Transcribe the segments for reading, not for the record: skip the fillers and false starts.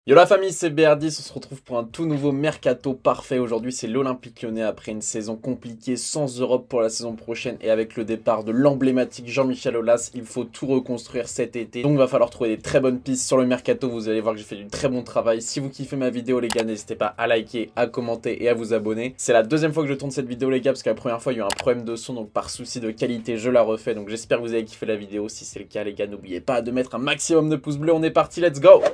Yo la famille, c'est BR10, on se retrouve pour un tout nouveau mercato parfait. Aujourd'hui c'est l'Olympique Lyonnais après une saison compliquée, sans Europe pour la saison prochaine et avec le départ de l'emblématique Jean-Michel Aulas, il faut tout reconstruire cet été. Donc il va falloir trouver des très bonnes pistes sur le mercato, vous allez voir que j'ai fait du très bon travail. Si vous kiffez ma vidéo les gars, n'hésitez pas à liker, à commenter et à vous abonner. C'est la deuxième fois que je tourne cette vidéo les gars, parce que la première fois il y a eu un problème de son, donc par souci de qualité je la refais. Donc j'espère que vous avez kiffé la vidéo, si c'est le cas les gars, n'oubliez pas de mettre un maximum de pouces bleus, on est parti, let's go!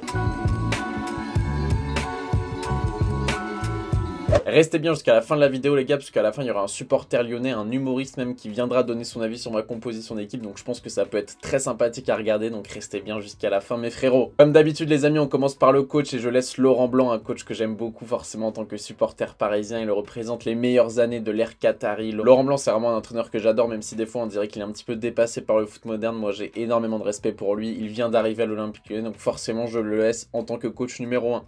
Restez bien jusqu'à la fin de la vidéo les gars, parce qu'à la fin il y aura un supporter lyonnais, un humoriste même qui viendra donner son avis sur ma composition d'équipe. Donc je pense que ça peut être très sympathique à regarder, donc restez bien jusqu'à la fin mes frérots. Comme d'habitude les amis, on commence par le coach et je laisse Laurent Blanc, un coach que j'aime beaucoup forcément en tant que supporter parisien. Il représente les meilleures années de l'ère Qatari. Laurent Blanc c'est vraiment un entraîneur que j'adore, même si des fois on dirait qu'il est un petit peu dépassé par le foot moderne. Moi j'ai énormément de respect pour lui, il vient d'arriver à l'Olympique Lyonnais, donc forcément je le laisse en tant que coach numéro 1.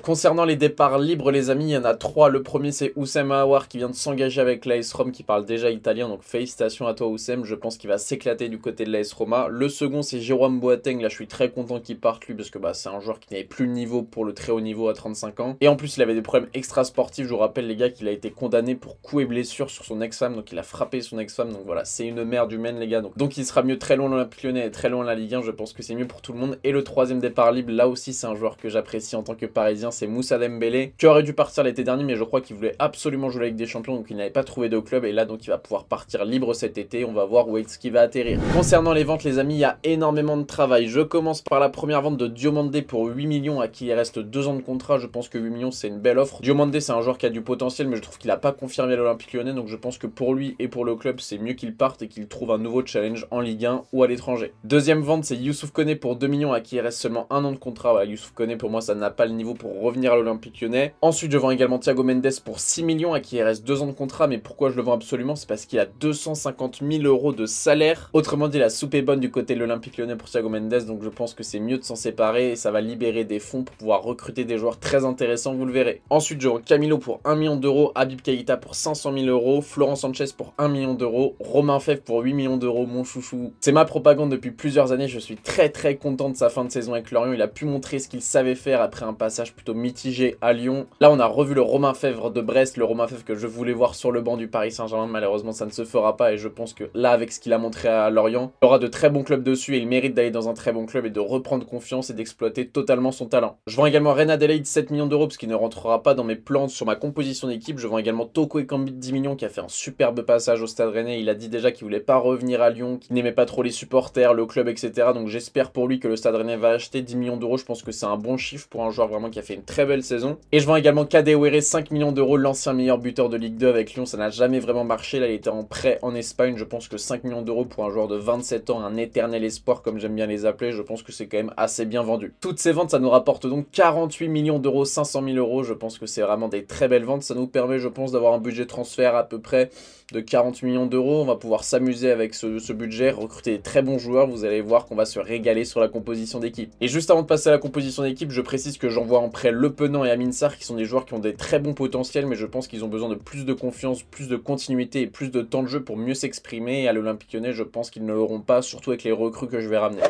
Concernant les départs libres les amis, il y en a 3. Le premier c'est Oussem Aouar qui vient de s'engager avec l'AS Rome, qui parle déjà italien, donc félicitations à toi Oussem, je pense qu'il va s'éclater du côté de l'AS Roma. Le second c'est Jérôme Boateng, là je suis très content qu'il parte lui, parce que c'est un joueur qui n'avait plus le niveau pour le très haut niveau à 35 ans. Et en plus il avait des problèmes extra-sportifs, je vous rappelle les gars qu'il a été condamné pour coups et blessures sur son ex-femme, donc il a frappé son ex-femme, donc voilà, c'est une merde humaine les gars. Donc il sera mieux très loin l'Olympique Lyonnais et très loin la Ligue 1, je pense que c'est mieux pour tout le monde. Et le troisième départ libre, là aussi c'est un joueur que j'apprécie en tant que parisien, c'est Moussa Dembélé, qui aurait dû partir l'été dernier, mais je crois qu'il voulait absolument jouer avec des champions, donc il n'avait pas trouvé de club, et là donc il va pouvoir partir libre cet été. On va voir où est-ce qu'il va atterrir. Concernant les ventes les amis, il y a énormément de travail. Je commence par la première vente de Diomandé pour 8 millions, à qui il reste 2 ans de contrat. Je pense que 8 millions c'est une belle offre. Diomandé c'est un joueur qui a du potentiel, mais je trouve qu'il n'a pas confirmé à l'Olympique Lyonnais, donc je pense que pour lui et pour le club c'est mieux qu'il parte et qu'il trouve un nouveau challenge en Ligue 1 ou à l'étranger. Deuxième vente c'est Youssouf Koné pour 2 millions, à qui il reste seulement 1 an de contrat. Voilà, Youssouf Koné pour moi ça n'a pas le niveau pour revenir à l'Olympique Lyonnais. Ensuite je vends également Thiago Mendes pour 6 millions, à qui il reste 2 ans de contrat. Mais pourquoi je le vends absolument? C'est parce qu'il a 250 000 € de salaire. Autrement dit la soupe est bonne du côté de l'Olympique Lyonnais pour Thiago Mendes, donc je pense que c'est mieux de s'en séparer et ça va libérer des fonds pour pouvoir recruter des joueurs très intéressants, vous le verrez. Ensuite je vends Camilo pour 1 million d'euros, Habib Keïta pour 500 000 €, Florent Sanchez pour 1 million d'euros, Romain Fèvre pour 8 millions d'euros, mon chouchou. C'est ma propagande depuis plusieurs années, je suis très content de sa fin de saison avec Lorient. Il a pu montrer ce qu'il savait faire après un passage plutôt mitigé à Lyon. Là on a revu le Romain Fèvre de Brest, le Romain Fèvre que je voulais voir sur le banc du Paris Saint-Germain. Malheureusement ça ne se fera pas, et je pense que là avec ce qu'il a montré à Lorient, il aura de très bons clubs dessus et il mérite d'aller dans un très bon club et de reprendre confiance et d'exploiter totalement son talent. Je vends également Reine Adelaide 7 millions d'euros, parce qu'il ne rentrera pas dans mes plans sur ma composition d'équipe. Je vends également Toko Ekambi 10 millions, qui a fait un superbe passage au Stade Rennais. Il a dit déjà qu'il voulait pas revenir à Lyon, qu'il n'aimait pas trop les supporters, le club, etc. Donc j'espère pour lui que le Stade Rennais va acheter 10 millions d'euros. Je pense que c'est un bon chiffre pour un joueur vraiment qui a fait une très belle saison. Et je vends également Kadewere 5 millions d'euros, l'ancien meilleur buteur de Ligue 2 avec Lyon. Ça n'a jamais vraiment marché, là il était en prêt en Espagne. Je pense que 5 millions d'euros pour un joueur de 27 ans, un éternel espoir comme j'aime bien les appeler, je pense que c'est quand même assez bien vendu. Toutes ces ventes ça nous rapporte donc 48 millions d'euros, 500 000 €. Je pense que c'est vraiment des très belles ventes. Ça nous permet je pense d'avoir un budget transfert à peu près de 40 millions d'euros. On va pouvoir s'amuser avec ce budget, recruter des très bons joueurs. Vous allez voir qu'on va se régaler sur la composition d'équipe. Et juste avant de passer à la composition d'équipe, je précise que j'envoie en prêt Le Penant et Amin Sarr, qui sont des joueurs qui ont des très bons potentiels, mais je pense qu'ils ont besoin de plus de confiance, plus de continuité et plus de temps de jeu pour mieux s'exprimer. Et à l'Olympique Lyonnais, je pense qu'ils ne l'auront pas, surtout avec les recrues que je vais ramener.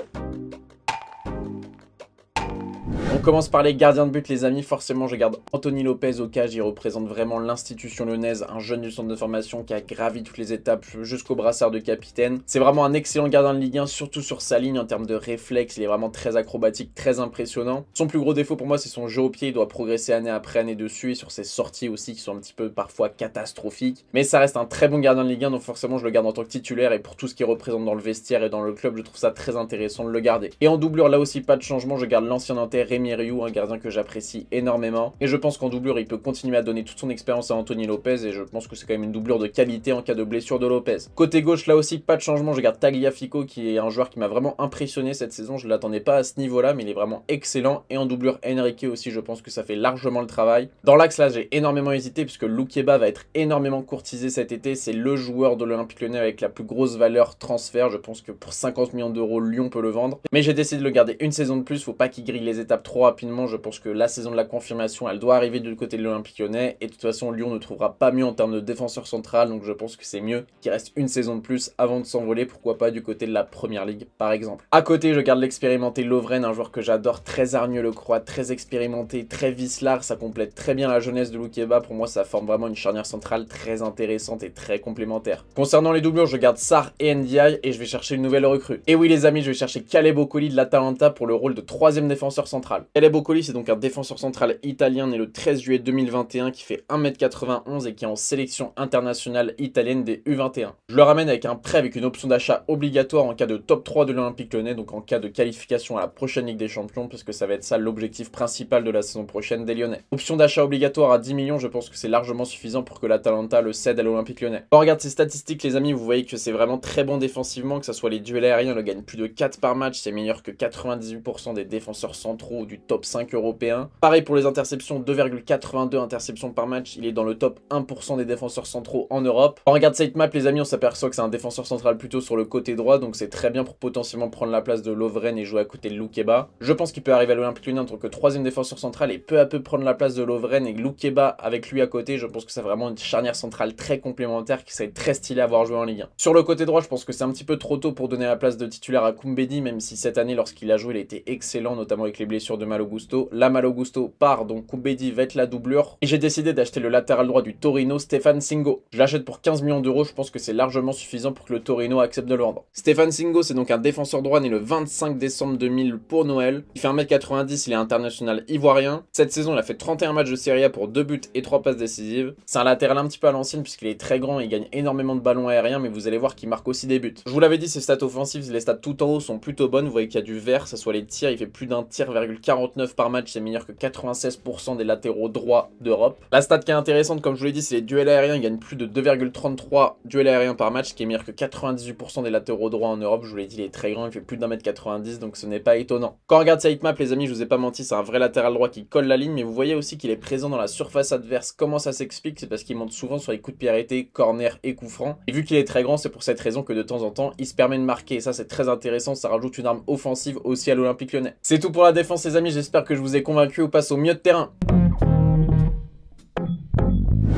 On commence par les gardiens de but les amis, forcément je garde Anthony Lopez au cage, il représente vraiment l'institution lyonnaise, un jeune du centre de formation qui a gravi toutes les étapes jusqu'au brassard de capitaine. C'est vraiment un excellent gardien de Ligue 1, surtout sur sa ligne en termes de réflexe, il est vraiment très acrobatique, très impressionnant. Son plus gros défaut pour moi c'est son jeu au pied, il doit progresser année après année dessus, et sur ses sorties aussi qui sont un petit peu parfois catastrophiques. Mais ça reste un très bon gardien de Ligue 1, donc forcément je le garde en tant que titulaire, et pour tout ce qu'il représente dans le vestiaire et dans le club, je trouve ça très intéressant de le garder. Et en doublure là aussi pas de changement, je garde l'ancien Nantais Rémi Rioux, un gardien que j'apprécie énormément, et je pense qu'en doublure il peut continuer à donner toute son expérience à Anthony Lopez, et je pense que c'est quand même une doublure de qualité en cas de blessure de Lopez. Côté gauche là aussi pas de changement, je garde Tagliafico qui est un joueur qui m'a vraiment impressionné cette saison, je ne l'attendais pas à ce niveau là mais il est vraiment excellent, et en doublure Enrique aussi, je pense que ça fait largement le travail. Dans l'axe là j'ai énormément hésité puisque Loukeba va être énormément courtisé cet été, c'est le joueur de l'Olympique Lyonnais avec la plus grosse valeur transfert, je pense que pour 50 millions d'euros Lyon peut le vendre, mais j'ai décidé de le garder une saison de plus, faut pas qu'il grille les étapes trop rapidement. Je pense que la saison de la confirmation, elle doit arriver du côté de l'Olympique Lyonnais. Et de toute façon, Lyon ne trouvera pas mieux en termes de défenseur central. Donc je pense que c'est mieux qu'il reste une saison de plus avant de s'envoler. Pourquoi pas du côté de la Première Ligue, par exemple. À côté, je garde l'expérimenté Lovren, un joueur que j'adore, très hargneux le croate, très expérimenté, très vicelard. Ça complète très bien la jeunesse de Loukeba. Pour moi, ça forme vraiment une charnière centrale très intéressante et très complémentaire. Concernant les doublures, je garde Sarr et Ndiaye et je vais chercher une nouvelle recrue. Et oui les amis, je vais chercher Caleb Okoli de l'Atalanta pour le rôle de 3e défenseur central. Caleb Okoli, c'est donc un défenseur central italien né le 13 juillet 2021 qui fait 1m91 et qui est en sélection internationale italienne des U21. Je le ramène avec un prêt avec une option d'achat obligatoire en cas de top 3 de l'Olympique Lyonnais, donc en cas de qualification à la prochaine Ligue des Champions, parce que ça va être ça l'objectif principal de la saison prochaine des Lyonnais. Option d'achat obligatoire à 10 millions, je pense que c'est largement suffisant pour que l'Atalanta le cède à l'Olympique Lyonnais. Quand on regarde ses statistiques les amis, vous voyez que c'est vraiment très bon défensivement, que ce soit les duels aériens, il gagne plus de 4 par match, c'est meilleur que 98% des défenseurs centraux du top 5 européen. Pareil pour les interceptions, 2,82 interceptions par match, il est dans le top 1% des défenseurs centraux en Europe. Quand on regarde sitemap les amis, on s'aperçoit que c'est un défenseur central plutôt sur le côté droit, donc c'est très bien pour potentiellement prendre la place de Lovren et jouer à côté de Loukeba. Je pense qu'il peut arriver à l'Olympique Lyonnais en tant que 3e défenseur central et peu à peu prendre la place de Lovren et Loukeba avec lui à côté. Je pense que c'est vraiment une charnière centrale très complémentaire qui serait très stylé à voir jouer en Ligue 1. Sur le côté droit, je pense que c'est un petit peu trop tôt pour donner la place de titulaire à Koumbedi, même si cette année, lorsqu'il a joué, il était excellent, notamment avec les blessures de Malo Gusto. Là, Malo Gusto part, donc Koumbedi va être la doublure. Et j'ai décidé d'acheter le latéral droit du Torino, Stéphane Singo. Je l'achète pour 15 millions d'euros, je pense que c'est largement suffisant pour que le Torino accepte de le vendre. Stéphane Singo, c'est donc un défenseur droit né le 25 décembre 2000 pour Noël. Il fait 1m90, il est international ivoirien. Cette saison, il a fait 31 matchs de Serie A pour 2 buts et 3 passes décisives. C'est un latéral un petit peu à l'ancienne puisqu'il est très grand, il gagne énormément de ballons aériens, mais vous allez voir qu'il marque aussi des buts. Je vous l'avais dit, ses stats offensives, les stats tout en haut sont plutôt bonnes. Vous voyez qu'il y a du vert, que ce soit les tirs, il fait plus d'un tir, 49 par match, c'est meilleur que 96% des latéraux droits d'Europe. La stat qui est intéressante, comme je vous l'ai dit, c'est les duels aériens. Il gagne plus de 2,33 duels aériens par match, ce qui est meilleur que 98% des latéraux droits en Europe. Je vous l'ai dit, il est très grand, il fait plus d'1m90, donc ce n'est pas étonnant. Quand on regarde sa hitmap, les amis, je vous ai pas menti, c'est un vrai latéral droit qui colle la ligne, mais vous voyez aussi qu'il est présent dans la surface adverse. Comment ça s'explique? C'est parce qu'il monte souvent sur les coups de pied arrêtés, corner et coups francs. Et vu qu'il est très grand, c'est pour cette raison que de temps en temps, il se permet de marquer. Et ça, c'est très intéressant, ça rajoute une arme offensive aussi à l'Olympique Lyonnais. C'est tout pour la défense, les amis, j'espère que je vous ai convaincu. On passe au milieu de terrain.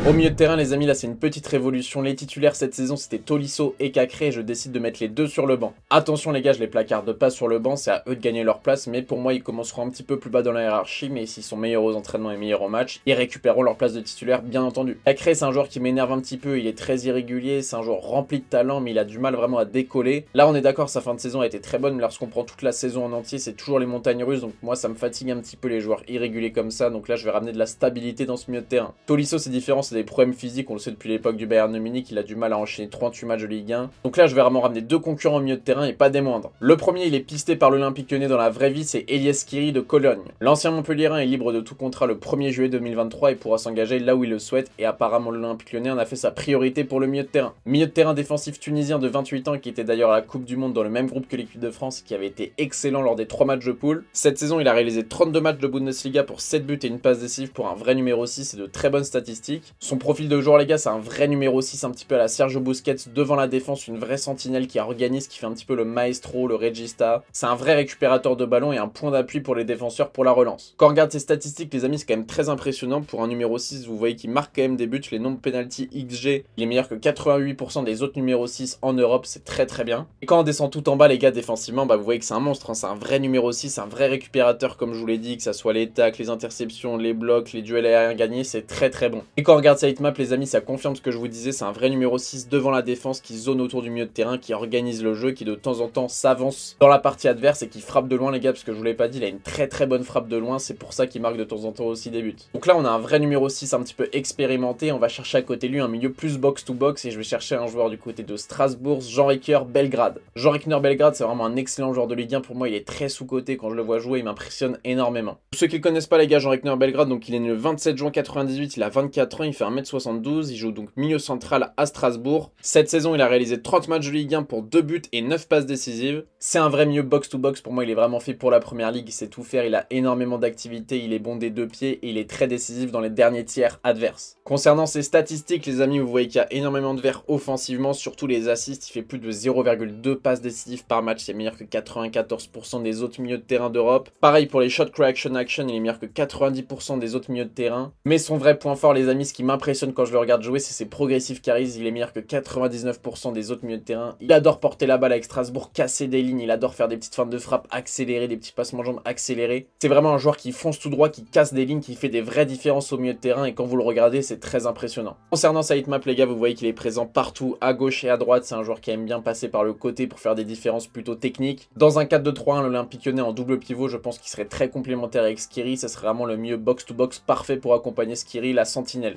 Au milieu de terrain, les amis, là, c'est une petite révolution. Les titulaires cette saison, c'était Tolisso et Cacré. Je décide de mettre les deux sur le banc. Attention, les gars, je les placarde pas sur le banc. C'est à eux de gagner leur place. Mais pour moi, ils commenceront un petit peu plus bas dans la hiérarchie. Mais s'ils sont meilleurs aux entraînements et meilleurs au match, ils récupéreront leur place de titulaire, bien entendu. Cacré, c'est un joueur qui m'énerve un petit peu. Il est très irrégulier. C'est un joueur rempli de talent, mais il a du mal vraiment à décoller. Là, on est d'accord, sa fin de saison a été très bonne. Mais lorsqu'on prend toute la saison en entier, c'est toujours les montagnes russes. Donc moi, ça me fatigue un petit peu les joueurs irréguliers comme ça. Donc là, je vais ramener de la stabilité dans ce milieu de terrain. Tolisso, c'est différent. C'est des problèmes physiques. On le sait depuis l'époque du Bayern de Munich, il a du mal à enchaîner 38 matchs de Ligue 1. Donc là, je vais vraiment ramener deux concurrents au milieu de terrain et pas des moindres. Le premier, il est pisté par l'Olympique Lyonnais dans la vraie vie, c'est Elias Skiri de Cologne. L'ancien Montpellierin est libre de tout contrat le 1er juillet 2023 et pourra s'engager là où il le souhaite. Et apparemment, l'Olympique Lyonnais en a fait sa priorité pour le milieu de terrain. Milieu de terrain défensif tunisien de 28 ans qui était d'ailleurs à la Coupe du Monde dans le même groupe que l'équipe de France et qui avait été excellent lors des 3 matchs de poule. Cette saison, il a réalisé 32 matchs de Bundesliga pour 7 buts et une passe décisive pour un vrai numéro 6 et de très bonnes statistiques. Son profil de joueur, les gars, c'est un vrai numéro 6 un petit peu à la Sergio Busquets devant la défense, une vraie sentinelle qui organise, qui fait un petit peu le maestro, le regista. C'est un vrai récupérateur de ballon et un point d'appui pour les défenseurs pour la relance. Quand on regarde ses statistiques, les amis, c'est quand même très impressionnant. Pour un numéro 6, vous voyez qu'il marque quand même des buts, les nombres penalty XG, il est meilleur que 88% des autres numéros 6 en Europe, c'est très très bien. Et quand on descend tout en bas, les gars, défensivement, bah vous voyez que c'est un monstre, hein. C'est un vrai numéro 6, un vrai récupérateur comme je vous l'ai dit, que ça soit les tacles, les interceptions, les blocs, les duels aériens gagnés, c'est très très bon. Et quand on regarde sa hitmap, les amis, ça confirme ce que je vous disais, c'est un vrai numéro 6 devant la défense qui zone autour du milieu de terrain, qui organise le jeu, qui de temps en temps s'avance dans la partie adverse et qui frappe de loin, les gars, parce que je vous l'ai pas dit, il a une très très bonne frappe de loin, c'est pour ça qu'il marque de temps en temps aussi des buts. Donc là on a un vrai numéro 6 un petit peu expérimenté, on va chercher à côté de lui un milieu plus box to box et je vais chercher un joueur du côté de Strasbourg, Jean Ricker Belgrade. Jean Ricker Belgrade, c'est vraiment un excellent joueur de Ligue 1, pour moi il est très sous-coté, quand je le vois jouer il m'impressionne énormément. Pour ceux qui ne connaissent pas, les gars, Jean Ricker Belgrade, donc il est né le 27 juin 98, il a 24 ans, il fait 1m72, il joue donc milieu central à Strasbourg. Cette saison, il a réalisé 30 matchs de Ligue 1 pour 2 buts et 9 passes décisives. C'est un vrai milieu box-to-box, pour moi il est vraiment fait pour la première ligue, il sait tout faire, il a énormément d'activité, il est bon des 2 pieds et il est très décisif dans les derniers tiers adverses. Concernant ses statistiques, les amis, vous voyez qu'il y a énormément de verts offensivement, surtout les assists, il fait plus de 0,2 passes décisives par match, c'est meilleur que 94% des autres milieux de terrain d'Europe. Pareil pour les shot creation action, il est meilleur que 90% des autres milieux de terrain. Mais son vrai point fort, les amis, ce qui m'impressionne quand je le regarde jouer, c'est ses progressive carries, il est meilleur que 99% des autres milieux de terrain. Il adore porter la balle avec Strasbourg, casser des lignes, il adore faire des petites feintes de frappe accélérées, des petits passements de jambes accélérés. C'est vraiment un joueur qui fonce tout droit, qui casse des lignes, qui fait des vraies différences au milieu de terrain et quand vous le regardez, c'est très impressionnant. Concernant sa hitmap, les gars, vous voyez qu'il est présent partout, à gauche et à droite. C'est un joueur qui aime bien passer par le côté pour faire des différences plutôt techniques. Dans un 4-2-3-1, l'Olympique Lyonnais en double pivot, je pense qu'il serait très complémentaire avec Skiri. Ça serait vraiment le mieux box-to-box parfait pour accompagner Skiri, la sentinelle.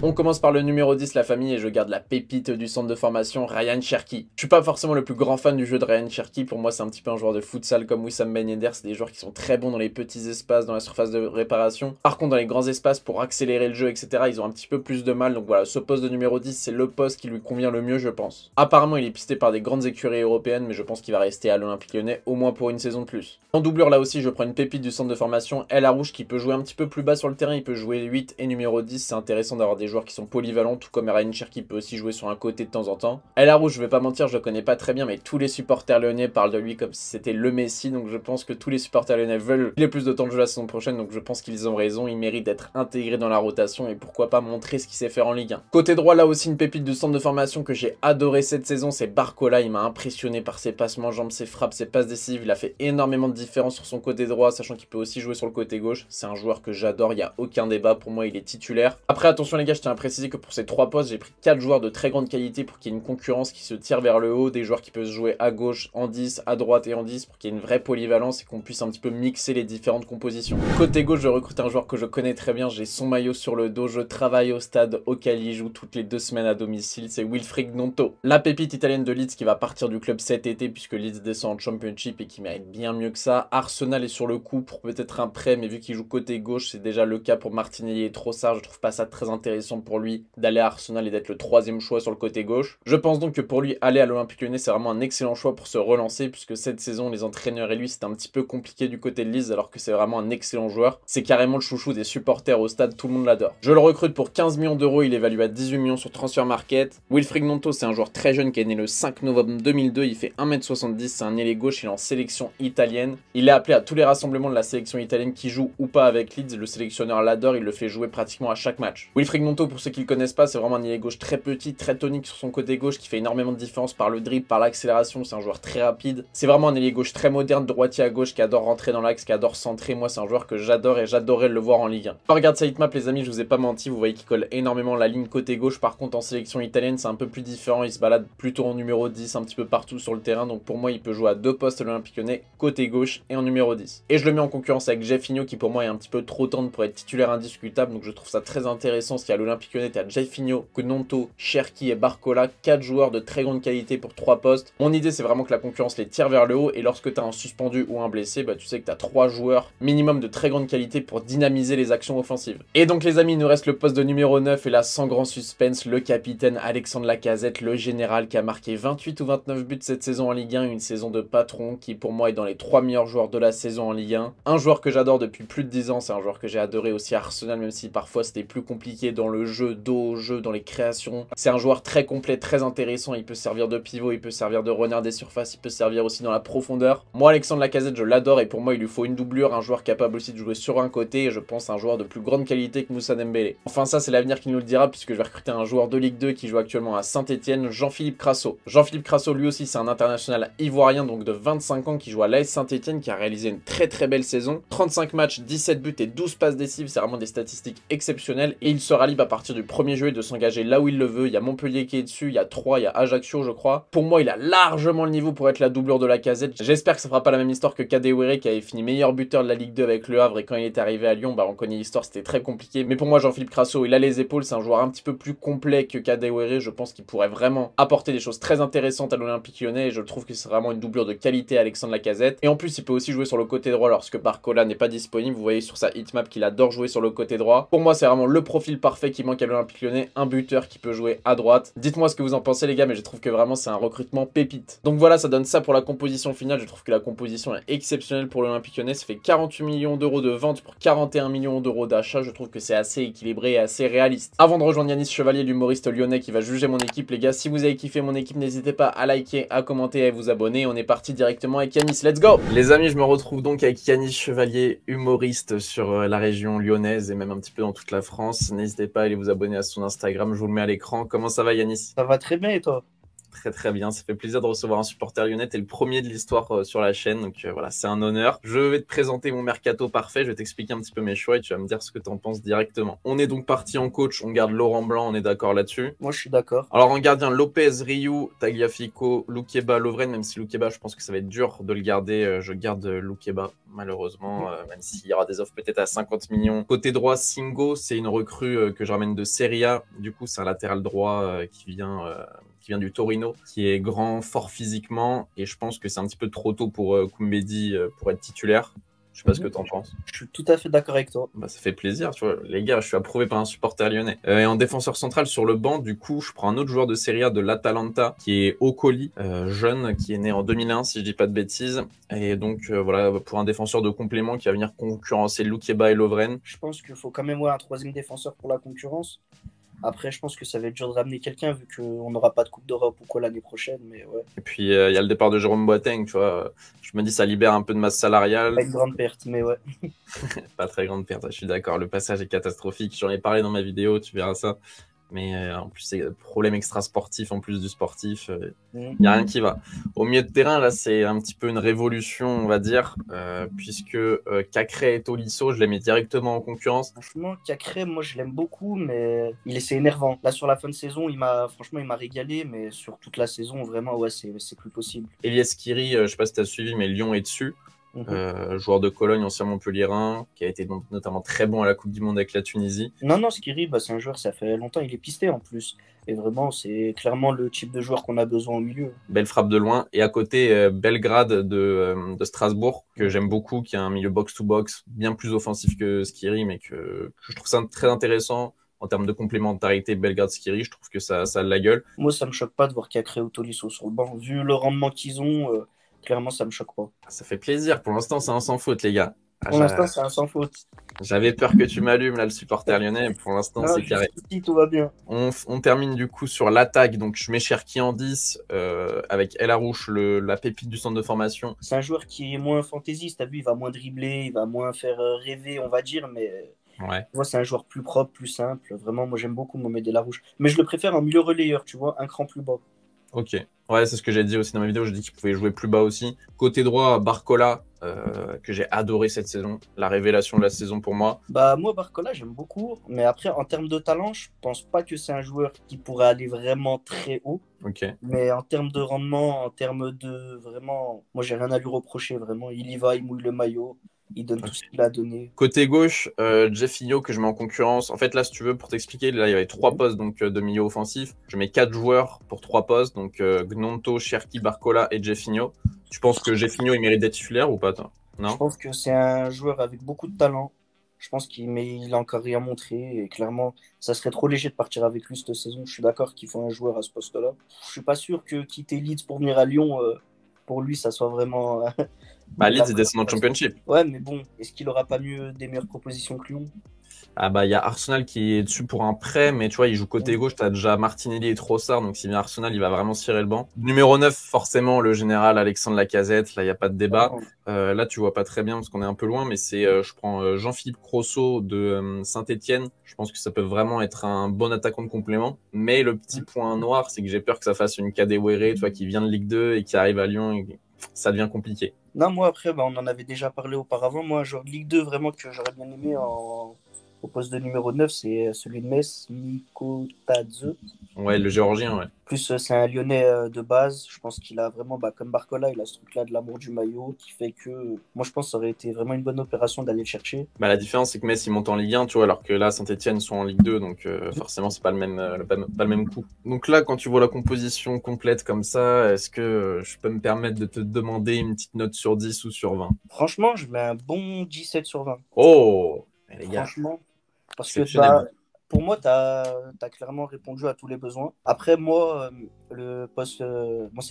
On commence par le numéro 10, la famille, et je garde la pépite du centre de formation, Ryan Cherki. Je suis pas forcément le plus grand fan du jeu de Ryan Cherki, pour moi c'est un petit peu un joueur de futsal comme Wissam Ben Yedder, c'est des joueurs qui sont très bons dans les petits espaces, dans la surface de réparation. Par contre dans les grands espaces, pour accélérer le jeu, etc., ils ont un petit peu plus de mal, donc voilà, ce poste de numéro 10, c'est le poste qui lui convient le mieux, je pense. Apparemment il est pisté par des grandes écuries européennes, mais je pense qu'il va rester à l'Olympique Lyonnais au moins pour une saison de plus. En doublure là aussi, je prends une pépite du centre de formation, El Arouche, qui peut jouer un petit peu plus bas sur le terrain, il peut jouer 8 et numéro 10, c'est intéressant d'avoir des joueurs qui sont polyvalents, tout comme Ryan Cherki peut aussi jouer sur un côté de temps en temps. El Arouche, je vais pas mentir, je le connais pas très bien, mais tous les supporters lyonnais parlent de lui comme si c'était le Messi, donc je pense que tous les supporters lyonnais veulent qu'il ait plus de temps de jeu la saison prochaine, donc je pense qu'ils ont raison, il mérite d'être intégré dans la rotation et pourquoi pas montrer ce qu'il sait faire en Ligue 1. Côté droit, là aussi une pépite du centre de formation que j'ai adoré cette saison, c'est Barcola, il m'a impressionné par ses passements en jambes, ses frappes, ses passes décisives, il a fait énormément de différence sur son côté droit, sachant qu'il peut aussi jouer sur le côté gauche, c'est un joueur que j'adore, il n'y a aucun débat, pour moi il est titulaire. Après attention les gars, je tiens à préciser que pour ces 3 postes, j'ai pris 4 joueurs de très grande qualité pour qu'il y ait une concurrence qui se tire vers le haut, des joueurs qui peuvent jouer à gauche, en 10, à droite et en 10 pour qu'il y ait une vraie polyvalence et qu'on puisse un petit peu mixer les différentes compositions. Côté gauche, je recrute un joueur que je connais très bien, j'ai son maillot sur le dos, je travaille au stade auquel il joue toutes les 2 semaines à domicile, c'est Wilfried Gnonto. La pépite italienne de Leeds qui va partir du club cet été puisque Leeds descend en Championship et qui mérite bien mieux que ça. Arsenal est sur le coup pour peut-être un prêt, mais vu qu'il joue côté gauche, c'est déjà le cas pour Martinelli et Trossard, je trouve pas ça très intéressant pour lui d'aller à Arsenal et d'être le 3e choix sur le côté gauche. Je pense donc que pour lui, aller à l'Olympique Lyonnais, c'est vraiment un excellent choix pour se relancer, puisque cette saison, les entraîneurs et lui, c'était un petit peu compliqué du côté de Leeds, alors que c'est vraiment un excellent joueur. C'est carrément le chouchou des supporters au stade, tout le monde l'adore. Je le recrute pour 15 millions d'euros, il est évalué à 18 millions sur Transfer Market. Wilfried Gnonto, c'est un joueur très jeune qui est né le 5 novembre 2002, il fait 1m70, c'est un ailier gauche, il est en sélection italienne. Il est appelé à tous les rassemblements de la sélection italienne qui joue ou pas avec Leeds, le sélectionneur l'adore, il le fait jouer pratiquement à chaque match. Wilfried Gnonto, pour ceux qui le connaissent pas, c'est vraiment un ailier gauche très petit, très tonique sur son côté gauche, qui fait énormément de différence par le dribble, par l'accélération, c'est un joueur très rapide. C'est vraiment un ailier gauche très moderne, droitier à gauche, qui adore rentrer dans l'axe, qui adore centrer. Moi, c'est un joueur que j'adore et j'adorais le voir en Ligue 1. On regarde sa hitmap, les amis, je vous ai pas menti, vous voyez qu'il colle énormément la ligne côté gauche. Par contre, en sélection italienne, c'est un peu plus différent, il se balade plutôt en numéro 10, un petit peu partout sur le terrain, donc pour moi, il peut jouer à 2 postes à l'Olympique Lyonnais, côté gauche et en numéro 10. Et je le mets en concurrence avec Jeffinho, qui pour moi est un petit peu trop tendre pour être titulaire indiscutable, donc je trouve ça très intéressant. Si à l'Olympique Lyonnais, t'as Jeffinho, Gnonto, Cherki et Barcola, 4 joueurs de très grande qualité pour 3 postes. Mon idée, c'est vraiment que la concurrence les tire vers le haut, et lorsque tu as un suspendu ou un blessé, bah tu sais que tu as 3 joueurs minimum de très grande qualité pour dynamiser les actions offensives. Et donc les amis, il nous reste le poste de numéro 9, et là, sans grand suspense, le capitaine Alexandre Lacazette, le général qui a marqué 28 ou 29 buts cette saison en Ligue 1, une saison de patron qui pour moi est dans les 3 meilleurs joueurs de la saison en Ligue 1. Un joueur que j'adore depuis plus de 10 ans, c'est un joueur que j'ai adoré aussi à Arsenal, même si parfois c'était plus compliqué dans le jeu, dos au jeu, dans les créations. C'est un joueur très complet, très intéressant, il peut servir de pivot, il peut servir de renard des surfaces, il peut servir aussi dans la profondeur. Moi, Alexandre Lacazette, je l'adore et pour moi, il lui faut une doublure, un joueur capable aussi de jouer sur un côté et je pense un joueur de plus grande qualité que Moussa Dembélé. Enfin, ça, c'est l'avenir qui nous le dira puisque je vais recruter un joueur de Ligue 2 qui joue actuellement à Saint-Etienne, Jean-Philippe Crasso. Jean-Philippe Crasso, lui aussi, c'est un international ivoirien, donc de 25 ans, qui joue à l'AS Saint-Etienne, qui a réalisé une très belle saison. 35 matchs, 17 buts et 12 passes décisives, c'est vraiment des statistiques exceptionnelles et il sera libre à partir du 1er juillet de s'engager là où il le veut. Il y a Montpellier qui est dessus, il y a Troyes, il y a Ajaccio, je crois. Pour moi, il a largement le niveau pour être la doublure de Lacazette. J'espère que ça fera pas la même histoire que Kadewere qui avait fini meilleur buteur de la Ligue 2 avec Le Havre, et quand il est arrivé à Lyon, bah on connaît l'histoire, c'était très compliqué. Mais pour moi, Jean-Philippe Crasso, il a les épaules, c'est un joueur un petit peu plus complet que Kadewere. Je pense qu'il pourrait vraiment apporter des choses très intéressantes à l'Olympique Lyonnais, et je trouve que c'est vraiment une doublure de qualité à Alexandre Lacazette. Et en plus, il peut aussi jouer sur le côté droit lorsque Barcola n'est pas disponible. Vous voyez sur sa hitmap qu'il adore jouer sur le côté droit. Pour moi, c'est vraiment le profil parfait qui manque à l'Olympique Lyonnais, un buteur qui peut jouer à droite. Dites-moi ce que vous en pensez les gars, mais je trouve que vraiment c'est un recrutement pépite. Donc voilà, ça donne ça pour la composition finale. Je trouve que la composition est exceptionnelle pour l'Olympique Lyonnais. Ça fait 48 millions d'euros de vente pour 41 millions d'euros d'achat. Je trouve que c'est assez équilibré et assez réaliste. Avant de rejoindre Yanis Chevalier, l'humoriste lyonnais qui va juger mon équipe, les gars, si vous avez kiffé mon équipe, n'hésitez pas à liker, à commenter et à vous abonner. On est parti directement avec Yanis. Let's go! Les amis, je me retrouve donc avec Yanis Chevalier, humoriste sur la région lyonnaise et même un petit peu dans toute la France. N'hésitez pas à aller vous abonner à son Instagram, je vous le mets à l'écran. Comment ça va Yanis? Ça va très bien et toi? Très très bien, ça fait plaisir de recevoir un supporter lyonnais, t'es le premier de l'histoire sur la chaîne, donc voilà, c'est un honneur. Je vais te présenter mon mercato parfait, je vais t'expliquer un petit peu mes choix et tu vas me dire ce que t'en penses directement. On est donc parti en coach, on garde Laurent Blanc, on est d'accord là-dessus? Moi je suis d'accord. Alors en gardien, Lopez, Ryu, Tagliafico, Loukeba, Lovren, même si Loukeba, je pense que ça va être dur de le garder, je garde Loukeba malheureusement, même s'il y aura des offres peut-être à 50 millions. Côté droit, Singo, c'est une recrue que je ramène de Serie A, du coup c'est un latéral droit qui vient du Torino, qui est grand, fort physiquement, et je pense que c'est un petit peu trop tôt pour Koumbedi pour être titulaire. Je sais pas ce que t'en penses. Je suis tout à fait d'accord avec toi. Bah, ça fait plaisir, tu vois. Les gars, je suis approuvé par un supporter lyonnais. Et en défenseur central sur le banc, du coup, je prends un autre joueur de Serie A de l'Atalanta, qui est Okoli, jeune, qui est né en 2001, si je dis pas de bêtises. Et donc, voilà, pour un défenseur de complément qui va venir concurrencer Loukeba et Lovren. Je pense qu'il faut quand même un troisième défenseur pour la concurrence. Après, je pense que ça va être dur de ramener quelqu'un vu qu'on n'aura pas de Coupe d'Europe ou quoi l'année prochaine. Mais ouais. Et puis, il y a le départ de Jérôme Boateng, tu vois. Je me dis, ça libère un peu de masse salariale. Pas une grande perte, mais ouais. Pas très grande perte, je suis d'accord. Le passage est catastrophique. J'en ai parlé dans ma vidéo, tu verras ça. Mais en plus, c'est problème extra-sportif en plus du sportif. Il n'y a rien qui va. Au milieu de terrain, là, c'est un petit peu une révolution, on va dire, puisque Cacré et Tolisso, je les mets directement en concurrence. Franchement, Cacré, moi je l'aime beaucoup, mais c'est énervant. Là, sur la fin de saison, franchement, il m'a régalé, mais sur toute la saison, vraiment, ouais, c'est plus possible. Elias Kiri, je sais pas si tu as suivi, mais Lyon est dessus. Joueur de Cologne, ancien Montpellierin, qui a été notamment très bon à la Coupe du Monde avec la Tunisie. Non, Skiri, c'est un joueur, ça fait longtemps, il est pisté en plus. Et vraiment, c'est clairement le type de joueur qu'on a besoin au milieu. Belle frappe de loin. Et à côté, Belgrade de Strasbourg, que j'aime beaucoup, qui a un milieu box-to-box, bien plus offensif que Skiri, mais que je trouve ça très intéressant. En termes de complémentarité Belgrade-Skiri, je trouve que ça a de la gueule. Moi, ça me choque pas de voir Cacré ou Tolisso sur le banc. Vu le rendement qu'ils ont, clairement, ça me choque pas. Ça fait plaisir. Pour l'instant, c'est un sans faute, les gars. Pour l'instant, c'est un sans faute. J'avais peur que tu m'allumes, là, le supporter lyonnais. Pour l'instant, c'est carré. Tout va bien. On termine du coup sur l'attaque. Donc, je mets Cherki en 10 avec El Arouche, la pépite du centre de formation. C'est un joueur qui est moins fantaisiste. T'as vu, il va moins dribbler, il va moins faire rêver, on va dire. Mais ouais. Moi, c'est un joueur plus propre, plus simple. Vraiment, moi, j'aime beaucoup Mohamed El Arouche. Mais je le préfère en milieu relayeur, tu vois, un cran plus bas. Ok. Ouais, c'est ce que j'ai dit aussi dans ma vidéo. J'ai dit qu'il pouvait jouer plus bas aussi. Côté droit, Barcola, que j'ai adoré cette saison. La révélation de la saison pour moi. Bah, moi, Barcola, j'aime beaucoup. Mais après, en termes de talent, je pense pas que c'est un joueur qui pourrait aller vraiment très haut. Ok. Mais en termes de rendement, en termes de vraiment, moi, j'ai rien à lui reprocher. Vraiment, il y va, il mouille le maillot. Il donne tout ce qu'il a donné. Côté gauche, Jeffinho que je mets en concurrence. En fait, là, si tu veux, pour t'expliquer, là, il y avait 3 postes donc, de milieu offensif. Je mets 4 joueurs pour 3 postes. Donc, Gnonto, Cherki, Barcola et Jeffinho. Tu penses que Jeffinho, il mérite d'être titulaire ou pas, toi? Non? Je pense que c'est un joueur avec beaucoup de talent. Je pense il a encore rien montré. Et clairement, ça serait trop léger de partir avec lui cette saison. Je suis d'accord qu'il faut un joueur à ce poste-là. Je suis pas sûr que quitter Leeds pour venir à Lyon, pour lui, ça soit vraiment... Bah, Leeds est descendu en Championship. Ouais, mais bon, est-ce qu'il aura pas mieux des meilleures propositions que Lyon? Ah bah il y a Arsenal qui est dessus pour un prêt, mais tu vois, il joue côté gauche, t'as déjà Martinelli et Trossard, donc s'il vient Arsenal, il va vraiment cirer le banc. Numéro 9, forcément, le général Alexandre Lacazette, là, il n'y a pas de débat. Là, tu vois pas très bien parce qu'on est un peu loin, mais c'est, je prends Jean-Philippe Crosso de Saint-Etienne. Je pense que ça peut vraiment être un bon attaquant de complément. Mais le petit point noir, c'est que j'ai peur que ça fasse une Kadewere, tu vois, qui vient de Ligue 2 et qui arrive à Lyon, et ça devient compliqué. Non, moi après, on en avait déjà parlé auparavant. Moi, un joueur de Ligue 2 vraiment que j'aurais bien aimé Au poste de numéro 9, c'est celui de Metz, Mikotadze. Ouais, le Géorgien, ouais. Plus c'est un Lyonnais de base. Je pense qu'il a vraiment, comme Barcola, il a ce truc-là de l'amour du maillot qui fait que moi je pense que ça aurait été vraiment une bonne opération d'aller le chercher. Bah, la différence, c'est que Metz, il monte en Ligue 1, tu vois, alors que là, Saint-Etienne sont en Ligue 2, donc forcément, c'est pas le même coup. Donc là, quand tu vois la composition complète comme ça, est-ce que je peux me permettre de te demander une petite note sur 10 ou sur 20? Franchement, je mets un bon 17 sur 20. Oh, les gars, Franchement, parce que exceptionnel. pour moi, tu as clairement répondu à tous les besoins. Après, moi, moi c'est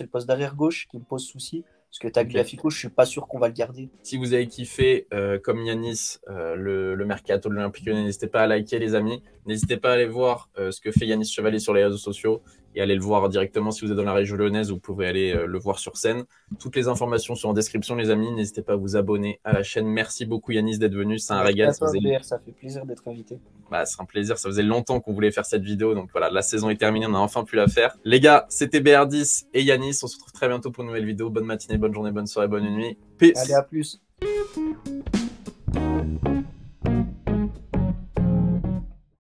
le poste d'arrière gauche qui me pose souci. Parce que Ok. Tagliafico, je suis pas sûr qu'on va le garder. Si vous avez kiffé, comme Yanis, le mercato de l'Olympique Lyonnais, n'hésitez pas à liker, les amis. N'hésitez pas à aller voir ce que fait Yanis Chevalier sur les réseaux sociaux et aller le voir directement si vous êtes dans la région lyonnaise. Vous pouvez aller le voir sur scène. Toutes les informations sont en description, les amis. N'hésitez pas à vous abonner à la chaîne. Merci beaucoup, Yanis, d'être venu. C'est un Merci régal. à toi, BR, ça fait plaisir d'être invité. Bah, c'est un plaisir. Ça faisait longtemps qu'on voulait faire cette vidéo. Donc voilà, la saison est terminée. On a enfin pu la faire. Les gars, c'était BR10 et Yanis. On se retrouve très bientôt pour une nouvelle vidéo. Bonne matinée, bonne journée, bonne soirée, bonne nuit. Allez, Peace. à plus.